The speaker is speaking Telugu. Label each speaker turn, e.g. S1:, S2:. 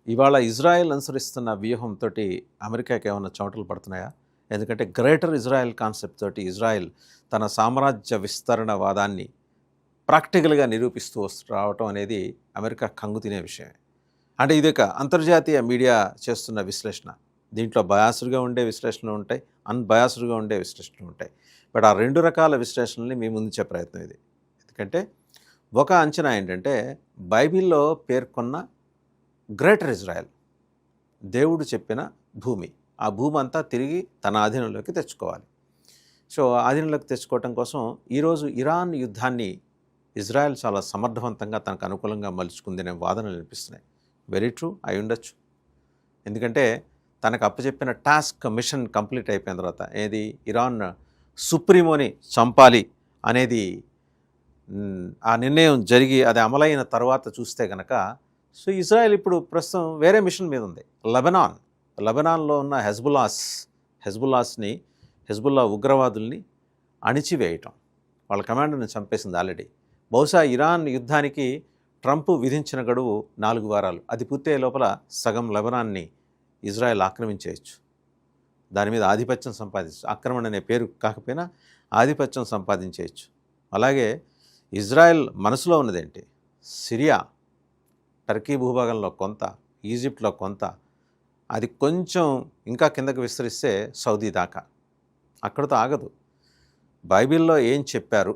S1: ఇవాళ ఇజ్రాయెల్ అనుసరిస్తున్న వ్యూహంతో అమెరికాకి ఏమైనా చోటలు పడుతున్నాయా? ఎందుకంటే గ్రేటర్ ఇజ్రాయెల్ కాన్సెప్ట్ తోటి ఇజ్రాయెల్ తన సామ్రాజ్య విస్తరణ వాదాన్ని ప్రాక్టికల్గా నిరూపిస్తూ రావటం అనేది అమెరికా కంగు తినే విషయమే. అంటే ఇది ఒక అంతర్జాతీయ మీడియా చేస్తున్న విశ్లేషణ. దీంట్లో బయాస్డ్గా ఉండే విశ్లేషణలు ఉంటాయి, అన్బయాస్డ్గా ఉండే విశ్లేషణలు ఉంటాయి. బట్ ఆ రెండు రకాల విశ్లేషణల్ని మీ ముందుంచే ప్రయత్నం ఇది. ఎందుకంటే ఒక అంచనా ఏంటంటే బైబిల్లో పేర్కొన్న గ్రేటర్ ఇజ్రాయెల్ దేవుడు చెప్పిన భూమి, ఆ భూమి అంతా తిరిగి తన ఆధీనంలోకి తెచ్చుకోవాలి. సో ఆధీనంలోకి తెచ్చుకోవటం కోసం ఈరోజు ఇరాన్ యుద్ధాన్ని ఇజ్రాయెల్ చాలా సమర్థవంతంగా తనకు అనుకూలంగా మలుచుకుందనే వాదనలు వినిపిస్తున్నాయి. వెరీ ట్రూ అయి ఉండొచ్చు. ఎందుకంటే తనకు అప్పచెప్పిన టాస్క్ మిషన్ కంప్లీట్ అయిపోయిన తర్వాత ఏది ఇరాన్ సుప్రీమోని చంపాలి అనేది ఆ నిర్ణయం జరిగి అది అమలైన తర్వాత చూస్తే కనుక సో ఇజ్రాయెల్ ఇప్పుడు ప్రస్తుతం వేరే మిషన్ మీద ఉంది. లెబనాన్లో ఉన్న హెజ్బుల్లా ఉగ్రవాదుల్ని అణిచివేయటం, వాళ్ళ కమాండర్ని చంపేసింది ఆల్రెడీ. బహుశా ఇరాన్ యుద్ధానికి ట్రంప్ విధించిన గడువు 4 వారాలు. అది పూర్తయ్యే లోపల సగం లెబనాన్ని ఇజ్రాయెల్ ఆక్రమించేయచ్చు. దాని మీద ఆధిపత్యం సంపాదించు, ఆక్రమణ అనే పేరు కాకపోయినా ఆధిపత్యం సంపాదించేయచ్చు. అలాగే ఇజ్రాయెల్ మనసులో ఉన్నదేంటి? సిరియా, టర్కీ భూభాగంలో కొంత, ఈజిప్ట్లో కొంత, అది కొంచెం ఇంకా కిందకు విస్తరిస్తే సౌదీ దాకా. అక్కడితో ఆగదు. బైబిల్లో ఏం చెప్పారు